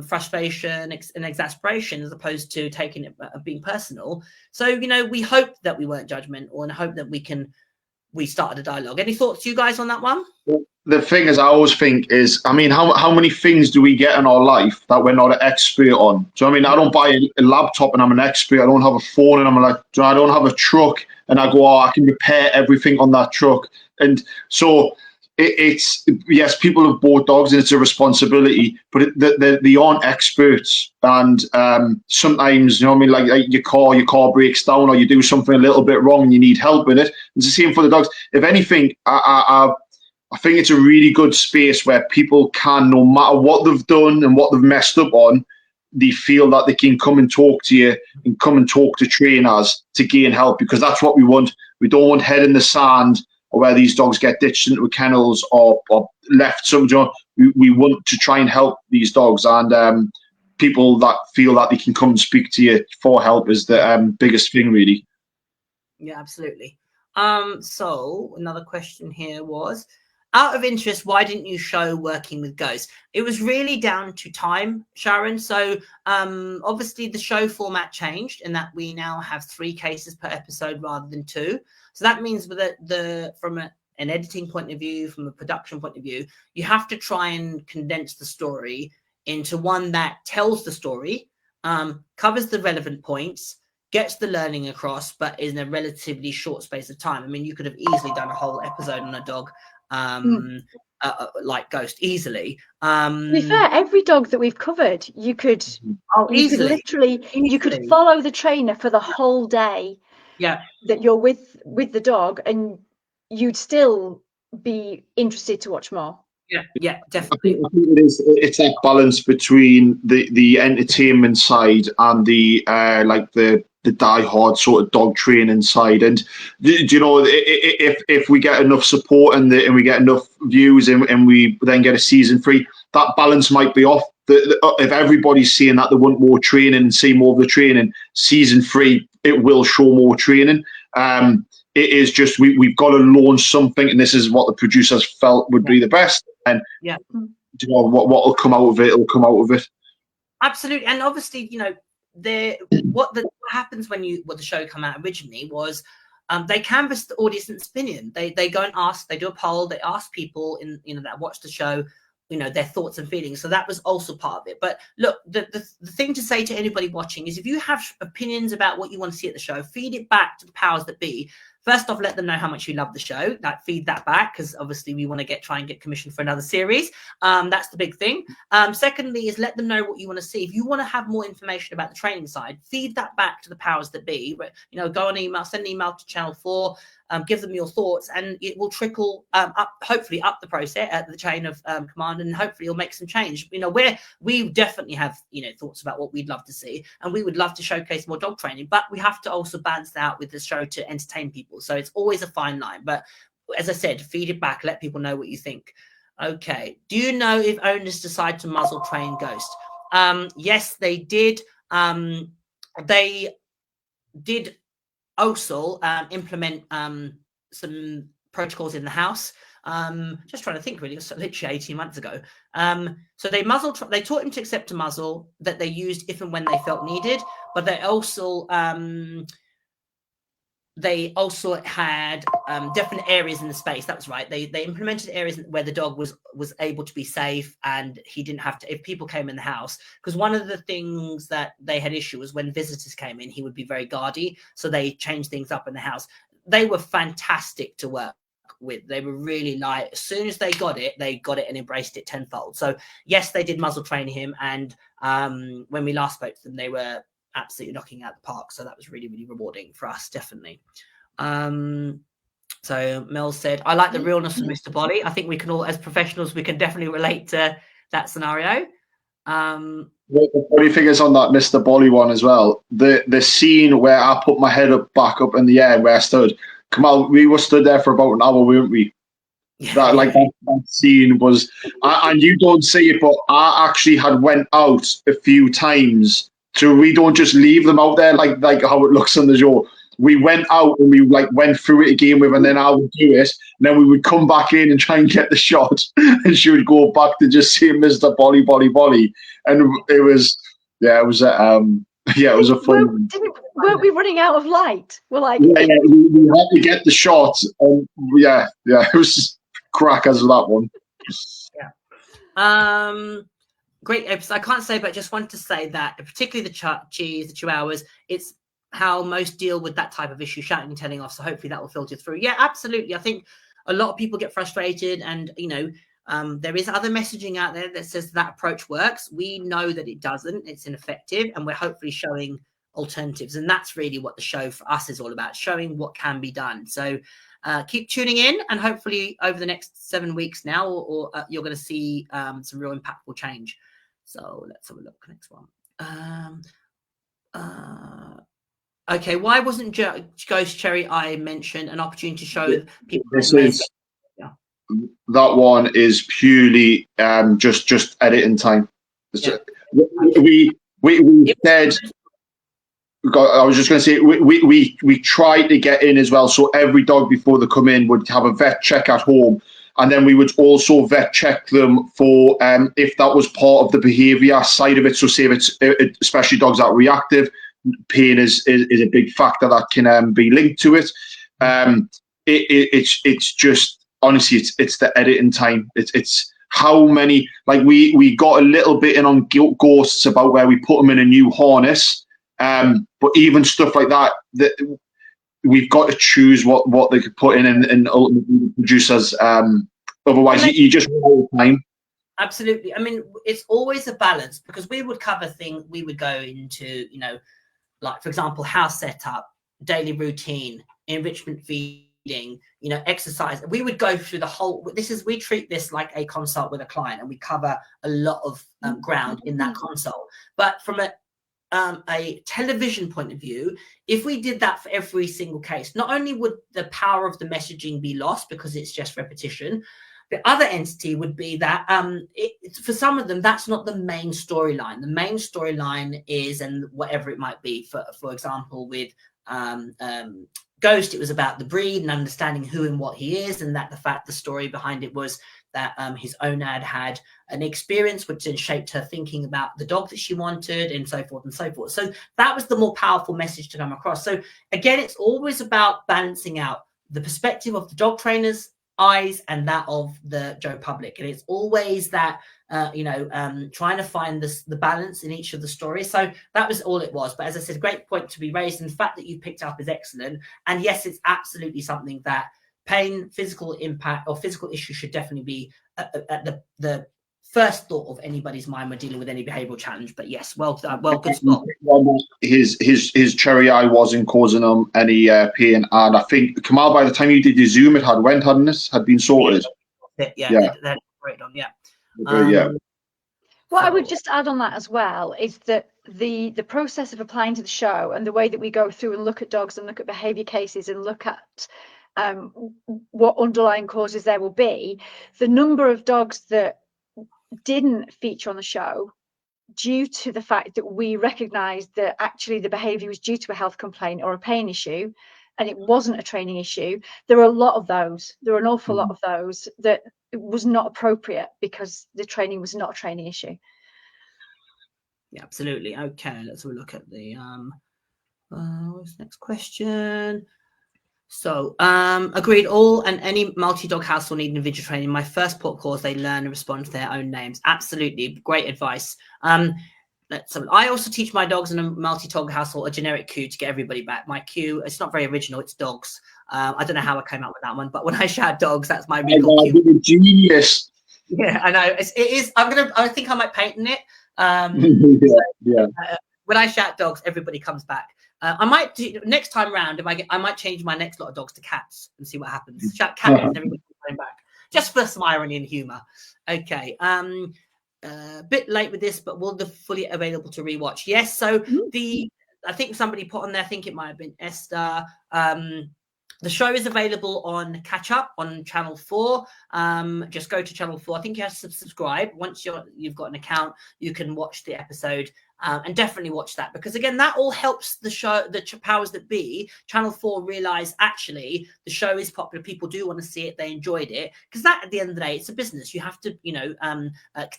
frustration and exasperation, as opposed to taking it being personal. So, you know, we hope that we weren't judgmental, and hope that we started a dialogue. Any thoughts, you guys, on that one? The thing is, I always think is, I mean, how many things do we get in our life that we're not an expert on? Do you know what I mean? I don't buy a laptop and I'm an expert. I don't have a phone and I'm like, I don't have a truck and I go, oh, I can repair everything on that truck. And so it's yes, people have bought dogs and it's a responsibility, but they aren't experts. And sometimes, you know what I mean, like your car breaks down, or you do something a little bit wrong and you need help with it. It's the same for the dogs. If anything, I think it's a really good space where people can, no matter what they've done and what they've messed up on, they feel that they can come and talk to you and come and talk to trainers to gain help, because that's what we want. We don't want head in the sand or where these dogs get ditched into kennels or left some. We want to try and help these dogs, and people that feel that they can come and speak to you for help is the biggest thing, really. Yeah, absolutely. So another question here was, out of interest, why didn't you show working with ghosts? It was really down to time, Sharon. So obviously the show format changed in that we now have 3 cases per episode rather than 2. So that means that from an editing point of view, from a production point of view, you have to try and condense the story into one that tells the story, covers the relevant points, gets the learning across, but in a relatively short space of time. I mean, you could have easily done a whole episode on a dog like Ghost easily. To be fair, every dog that we've covered, you could literally you could follow the trainer for the whole day. Yeah, that you're with the dog, and you'd still be interested to watch more. Yeah, definitely. I think it's that balance between the entertainment side and the die-hard sort of dog training side. And you know, if we get enough support and we get enough views and we then get a season 3, that balance might be off. If everybody's saying that they want more training and see more of the training, season 3 it will show more training. It is just we've got to launch something, and this is what the producers felt would be the best. And you know what will come out of it, it'll come out of it. Absolutely. And obviously, you know, what happens when the show came out originally was they canvass the audience opinion. They go and ask, they do a poll, they ask people that watch the show, their thoughts and feelings. So that was also part of it. But look, the thing to say to anybody watching is, if you have opinions about what you want to see at the show, feed it back to the powers that be. First off, let them know how much you love the show. Feed that back, because obviously we want to try and get commission for another series. That's the big thing. Secondly, is let them know what you want to see. If you want to have more information about the training side, feed that back to the powers that be. Go on email, send an email to Channel 4, give them your thoughts, and it will trickle hopefully up the process at the chain of command, and hopefully it'll make some change. We definitely have thoughts about what we'd love to see, and we would love to showcase more dog training, but we have to also balance that out with the show to entertain people. So it's always a fine line. But as I said, feed it back, let people know what you think. Okay. Do you know if owners decide to muzzle train Ghost? Yes, they did. They did also implement some protocols in the house. Just trying to think, really, it was literally 18 months ago. So they taught him to accept a muzzle that they used if and when they felt needed, but they also had definite areas in the space. That was right. They implemented areas where the dog was able to be safe, and he didn't have to, if people came in the house, because one of the things that they had issue was when visitors came in, he would be very guardy. So they changed things up in the house. They were fantastic to work with. They were really as soon as they got it and embraced it tenfold. So yes, they did muzzle train him. And when we last spoke to them, they were absolutely knocking out the park. So that was really, really rewarding for us, definitely. So Mel said, I like the realness of Mr. Bolly. I think we can all, as professionals, we can definitely relate to that scenario. The funny thing is, on that Mr. Bolly one as well, the scene where I put my head back up in the air where I stood, Kamal, we were stood there for about an hour, weren't we? That scene was, and you don't see it, but I actually had went out a few times. So we don't just leave them out there like how it looks on the show. We went out and we went through it again with, and then I would do it, and then we would come back in and try and get the shot, and she would go back to just see Mr. Bolly, and it was a fun. Weren't we running out of light? We're like, we had to get the shot, and it was crackers with that one. Yeah. Great episode. I can't say, but just want to say that particularly the Chihuahuas, it's how most deal with that type of issue, shouting and telling off. So hopefully that will filter through. Yeah, absolutely. I think a lot of people get frustrated, and there is other messaging out there that says that approach works. We know that it doesn't. It's ineffective, and we're hopefully showing alternatives. And that's really what the show for us is all about, showing what can be done. So keep tuning in, and hopefully over the next 7 weeks now, or you're going to see some real impactful change. So let's have a look. Next one. Okay, why wasn't Ghost Cherry Eye mentioned? An opportunity to show people This is that one is purely just editing time. Yeah. We said. I was just going to say we tried to get in as well. So every dog before they come in would have a vet check at home, and then we would also vet check them for if that was part of the behaviour side of it. So say if it's especially dogs that are reactive, pain is a big factor that can be linked to it. It's just honestly it's the editing time. It's how many, like we got a little bit in on ghosts about where we put them in a new harness. But even stuff like that we've got to choose what they could put in and ultimately produce as otherwise you just run out of time. Absolutely. I mean, it's always a balance, because we would cover things, we would go into, like for example, house setup, daily routine, enrichment feeding, exercise. We would go through the whole, we treat this like a consult with a client, and we cover a lot of ground in that consult. But from a television point of view, if we did that for every single case, not only would the power of the messaging be lost because it's just repetition, the other entity would be that for some of them, that's not the main storyline. The main storyline is, and whatever it might be, for example, with Ghost, it was about the breed and understanding who and what he is, and that the story behind it was that his onad had an experience which then shaped her thinking about the dog that she wanted, and so forth and so forth. So that was the more powerful message to come across. So again, it's always about balancing out the perspective of the dog trainer's eyes and that of the Joe public, and it's always that trying to find the balance in each of the stories. So that was all it was. But as I said, great point to be raised, and the fact that you picked up is excellent. And yes, it's absolutely something that pain, physical impact, or physical issue should definitely be at the first thought of anybody's mind when dealing with any behavioural challenge. But yes, well, good spot. His cherry eye wasn't causing him any pain, and I think Kamal, by the time you did your Zoom, it had been sorted. Yeah. They're great on. Yeah. What I would just add on that as well is that the process of applying to the show, and the way that we go through and look at dogs and look at behaviour cases and look at what underlying causes there will be, the number of dogs that didn't feature on the show due to the fact that we recognised that actually the behaviour was due to a health complaint or a pain issue, and it wasn't a training issue. There are a lot of those. There are an awful lot of those that it was not appropriate because the training was not a training issue. Yeah, absolutely. Okay, let's have a look at the what's the next question? So, agreed. All and any multi-dog household need individual training. My first port call is they learn and respond to their own names. Absolutely, great advice. I also teach my dogs in a multi-dog household a generic cue to get everybody back. My cue, it's not very original. It's dogs. I don't know how I came up with that one, but when I shout dogs, that's my legal cue. Genius. Yeah, I know. It is. I think I might patent it. When I shout dogs, everybody comes back. I might do next time round. I might change my next lot of dogs to cats and see what happens. Shout cat and everybody coming back, just for some irony and humour. Okay. A bit late with this, but will the fully available to rewatch? Yes. So I think somebody put on there. I think it might have been Esther. The show is available on Catch Up on Channel 4. Just go to Channel 4. I think you have to subscribe. Once you've got an account, you can watch the episode and definitely watch that, because again, that all helps the show, the powers that be. Channel 4 realize actually the show is popular. People do want to see it. They enjoyed it, because that at the end of the day, it's a business. You have to,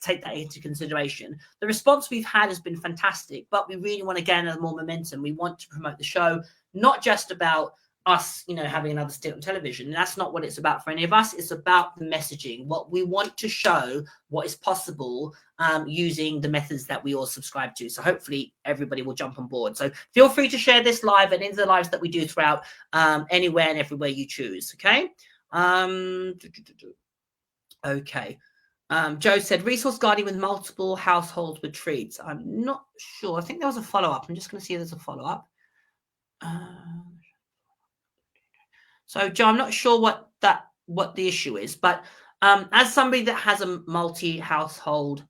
take that into consideration. The response we've had has been fantastic, but we really want to gain more momentum. We want to promote the show, not just about us, having another stint on television. And that's not what it's about for any of us. It's about the messaging. What we want to show, what is possible using the methods that we all subscribe to. So hopefully everybody will jump on board. So feel free to share this live and into the lives that we do throughout anywhere and everywhere you choose. Okay. Okay. Joe said resource guarding with multiple households with treats. I'm not sure. I think there was a follow-up. I'm just going to see if there's a follow-up. So, Joe, I'm not sure what the issue is, but as somebody that has a multi-household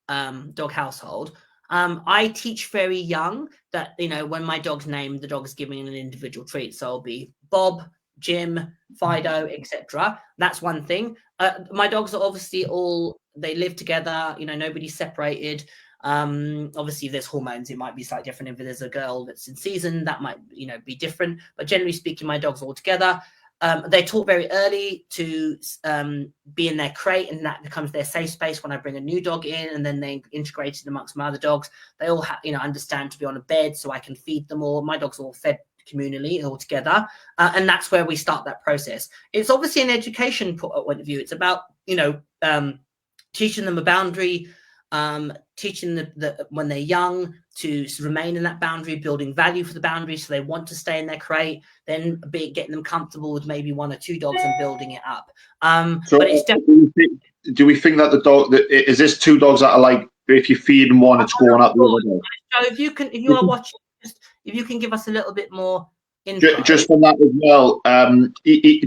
dog household, I teach very young that, when my dog's named, the dog's giving an individual treat. So it'll be Bob, Jim, Fido, etc. That's one thing. My dogs are obviously they live together, nobody's separated. Obviously if there's hormones, it might be slightly different. If there's a girl that's in season, that might be different, but generally speaking, my dogs are all together. They taught very early to be in their crate, and that becomes their safe space when I bring a new dog in, and then they integrated amongst my other dogs. They all understand to be on a bed, so I can feed them all. My dogs are all fed communally all together, and that's where we start that process. It's obviously an education point of view. It's about teaching them a boundary, teaching the when they're young to remain in that boundary, building value for the boundary so they want to stay in their crate, then getting them comfortable with maybe 1 or 2 dogs and building it up. So but it's definitely, do we think that the dog, is this 2 dogs that are like, if you feed them one, it's going up the other dog? So if you are watching, if you can give us a little bit more info. Just on that as well,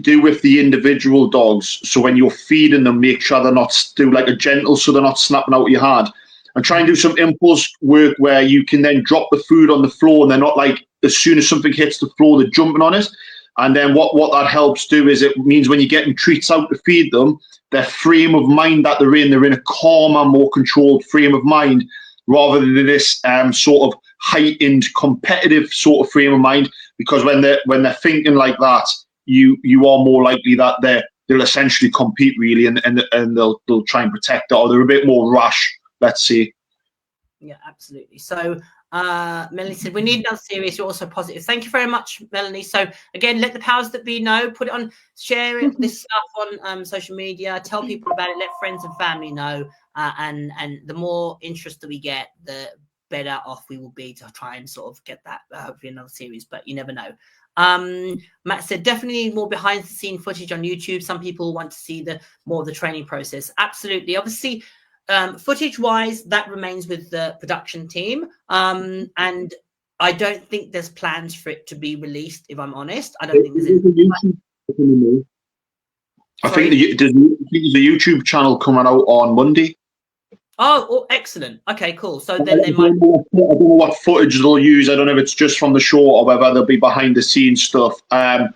do with the individual dogs. So when you're feeding them, make sure they're not do like a gentle, so they're not snapping out of your hand. And try and do some impulse work where you can then drop the food on the floor, and they're not like, as soon as something hits the floor, they're jumping on it. And then what that helps do is it means when you're getting treats out to feed them, their frame of mind that they're in a calmer, more controlled frame of mind, rather than this sort of heightened competitive sort of frame of mind. Because when they're thinking like that, you are more likely that they'll essentially compete really, and they'll try and protect it, or they're a bit more rash, let's say. Yeah, absolutely. So Melanie said, we need another series. You're also positive. Thank you very much, Melanie. So again, let the powers that be know, put it on, share it, this stuff on social media, tell people about it, let friends and family know. And the more interest that we get, the better off we will be to try and sort of get that hopefully another series, but you never know. Matt said, definitely more behind the scene footage on YouTube. Some people want to see more of the training process. Absolutely. Obviously, footage wise, that remains with the production team. And I don't think there's plans for it to be released, if I'm honest. I don't think there's any. I think there's a YouTube channel coming out on Monday. Oh, excellent. Okay, cool. So then they might. I don't know what footage they'll use. I don't know if it's just from the show or whether there'll be behind the scenes stuff. That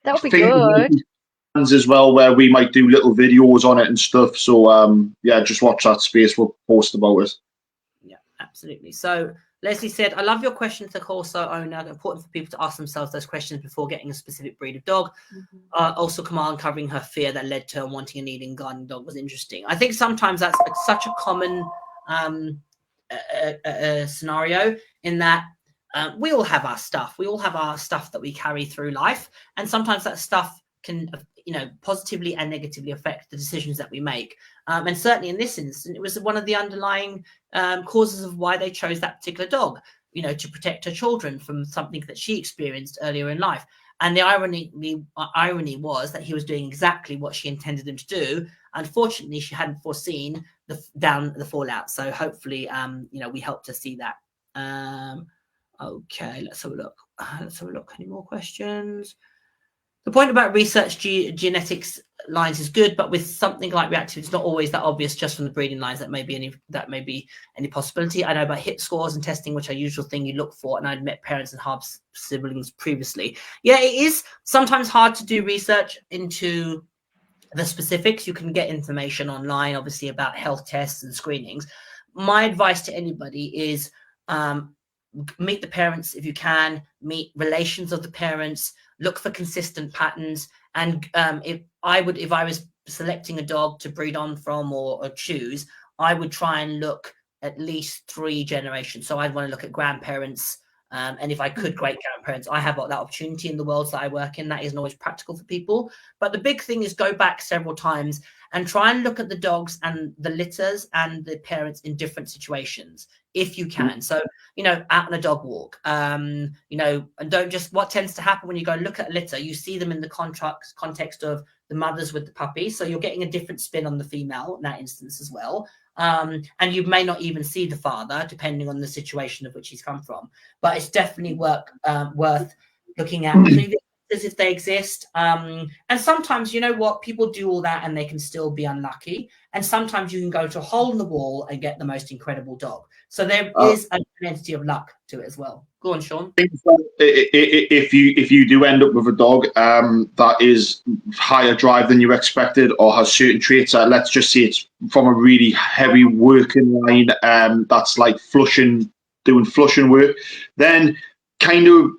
would be good. As well, where we might do little videos on it and stuff. So yeah, just watch that space. We'll post about it. Yeah, absolutely. So Leslie said, I love your question to Corso owner. Important for people to ask themselves those questions before getting a specific breed of dog. Also, Kamal uncovering her fear that led to her wanting a needing guardian dog was interesting. I think sometimes that's such a common scenario, in that we all have our stuff. We all have our stuff that we carry through life. And sometimes that stuff can, positively and negatively affect the decisions that we make. And certainly in this instance, it was one of the underlying causes of why they chose that particular dog, to protect her children from something that she experienced earlier in life. And the irony was that he was doing exactly what she intended him to do. Unfortunately, she hadn't foreseen the fallout. So hopefully, we helped to see that. Okay, let's have a look. Any more questions? The point about research genetics lines is good, but with something like reactive, it's not always that obvious just from the breeding lines. That may be any possibility. I know about hip scores and testing, which are a usual thing you look for, and I'd met parents and half siblings previously. Yeah, it is sometimes hard to do research into the specifics. You can get information online, obviously, about health tests and screenings. My advice to anybody is meet the parents if you can, meet relations of the parents, look for consistent patterns. And if I was selecting a dog to breed on from or choose, I would try and look at least 3 generations. So I'd want to look at grandparents, and if I could, great grandparents. I have that opportunity in the worlds that I work in. That isn't always practical for people. But the big thing is go back several times and try and look at the dogs and the litters and the parents in different situations, if you can. So, out on a dog walk, and don't just, what tends to happen when you go look at a litter, you see them in the context of the mothers with the puppies. So you're getting a different spin on the female in that instance as well. And you may not even see the father, depending on the situation of which he's come from. But it's definitely worth looking at previous as if they exist. And sometimes, you know what, people do all that and they can still be unlucky. And sometimes you can go to a hole in the wall and get the most incredible dog. So there is an entity of luck to it as well. Go on, Sean. If you do end up with a dog that is higher drive than you expected or has certain traits, let's just say it's from a really heavy working line, that's like doing flushing work, then kind of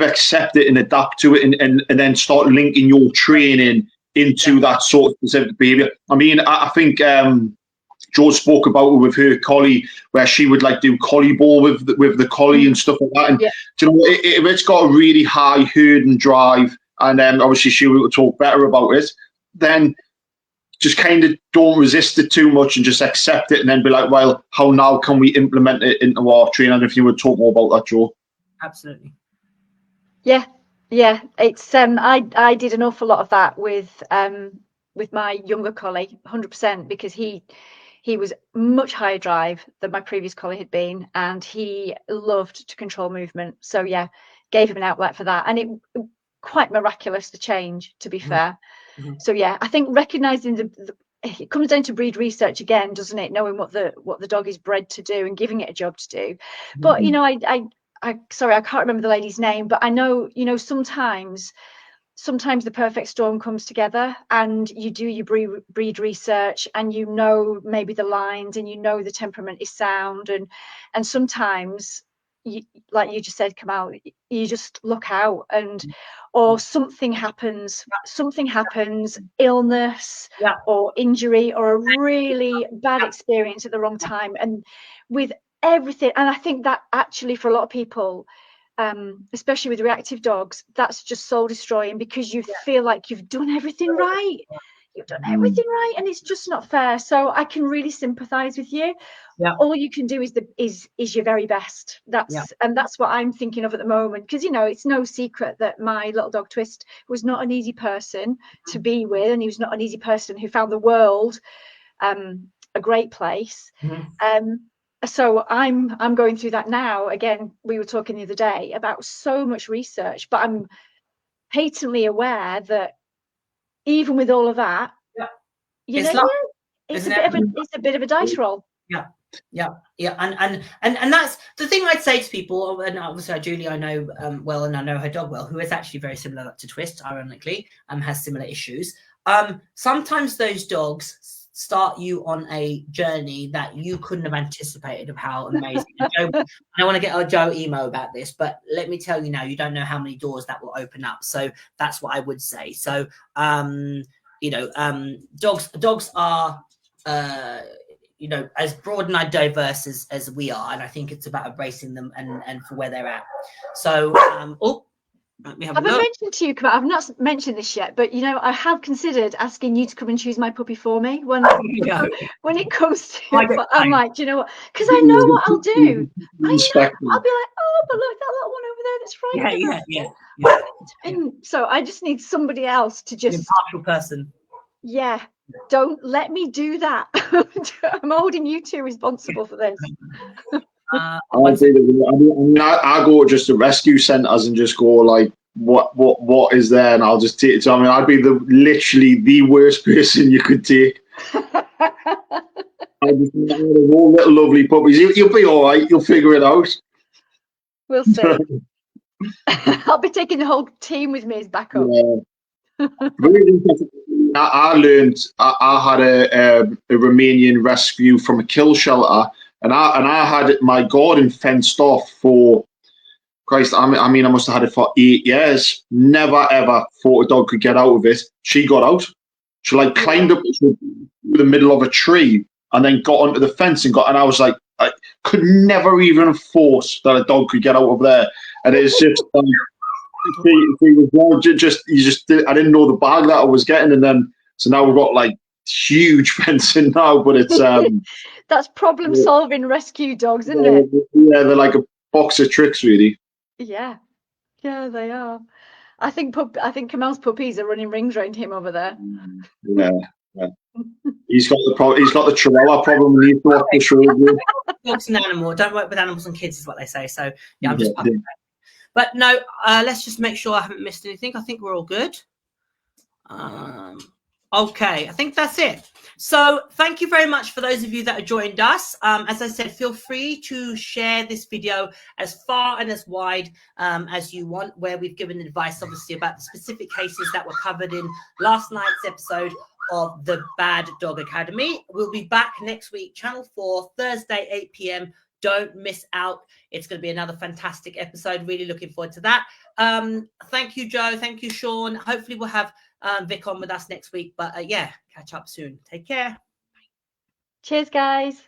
accept it and adapt to it, and then start linking your training into that sort of specific behavior. I mean, I think Jo spoke about it with her collie, where she would like do collie ball with the collie and stuff like that. And you know, if it's got a really high herd and drive, and then obviously she will talk better about it, then just kind of don't resist it too much and just accept it, and then be like, well, how now can we implement it into our training? And if you would talk more about that, Jo. Absolutely. Yeah. It's I did an awful lot of that with my younger collie, 100%, because he was much higher drive than my previous collie had been, and he loved to control movement. So yeah, gave him an outlet for that, and it quite miraculous, the change, to be fair. So yeah, I think recognizing it comes down to breed research again, doesn't it? Knowing what the dog is bred to do and giving it a job to do. But you know, I sorry, I can't remember the lady's name, but I know, you know, sometimes the perfect storm comes together, and you do your breed research, and you know maybe the lines, and you know the temperament is sound, and sometimes you, like you just said, Kamal, you just look out, and or something happens, illness or injury or a really bad experience at the wrong time, and with everything. And I think that actually for a lot of people, especially with reactive dogs, that's just soul destroying, because you feel like you've done everything right. You've done everything right, and it's just not fair. So I can really sympathize with you. All you can do is your very best. And that's what I'm thinking of at the moment, because you know, it's no secret that my little dog Twist was not an easy person to be with, and he was not an easy person who found the world a great place. So I'm going through that now. Again, we were talking the other day about so much research, but I'm patently aware that even with all of that, you know, it's a bit of a dice roll. And that's the thing I'd say to people. And obviously Julie I know well, and I know her dog well, who is actually very similar to Twist, ironically, has similar issues. Sometimes those dogs start you on a journey that you couldn't have anticipated of how amazing. Joe, I don't want to get Joe emo about this, but let me tell you now, you don't know how many doors that will open up. So that's what I would say. So you know, dogs are you know, as broad and diverse as we are, and I think it's about embracing them and for where they're at. So let me have a look. Mentioned to you, I've not mentioned this yet, but you know, I have considered asking you to come and choose my puppy for me when it comes to. I'm like, do you know what? Because I know what I'll do. I'll be like, oh, but look, that little one over there that's right. Yeah. And so I just need somebody else to just. An impartial person. Yeah. Don't let me do that. I'm holding you two responsible for this. I go just to rescue centres and just go like, what is there, and I'll just take it. So I mean, I'd be literally the worst person you could take. I just all little lovely puppies. You'll be all right. You'll figure it out. We'll see. I'll be taking the whole team with me as backup. I learned. I had a Romanian rescue from a kill shelter. And I had my garden fenced off for, Christ, I mean, I must have had it for 8 years. Never, ever thought a dog could get out of it. She got out. She like climbed up to the middle of a tree and then got onto the fence and and I was like, I could never even force that a dog could get out of there. And it's just, I didn't know the bag that I was getting. And then, so now we've got like huge fencing now, but it's, that's problem solving rescue dogs, isn't it? Yeah, they're like a box of tricks, really. Yeah, they are. I think Kamal's puppies are running rings around him over there. Yeah. He's got the Chihuahua problem. We need to watch the show. Dog's an animal. Don't work with animals and kids, is what they say. So yeah, I'm just. But no, let's just make sure I haven't missed anything. I think we're all good. Okay, I think that's it. So thank you very much for those of you that have joined us. As I said, feel free to share this video as far and as wide as you want, where we've given advice, obviously, about the specific cases that were covered in last night's episode of the Bad Dog Academy. We'll be back next week, Channel 4, Thursday, 8 p.m. Don't miss out. It's going to be another fantastic episode. Really looking forward to that. Thank you, Joe. Thank you, Sean. Hopefully we'll have Vic on with us next week. But yeah, catch up soon. Take care. Cheers, guys.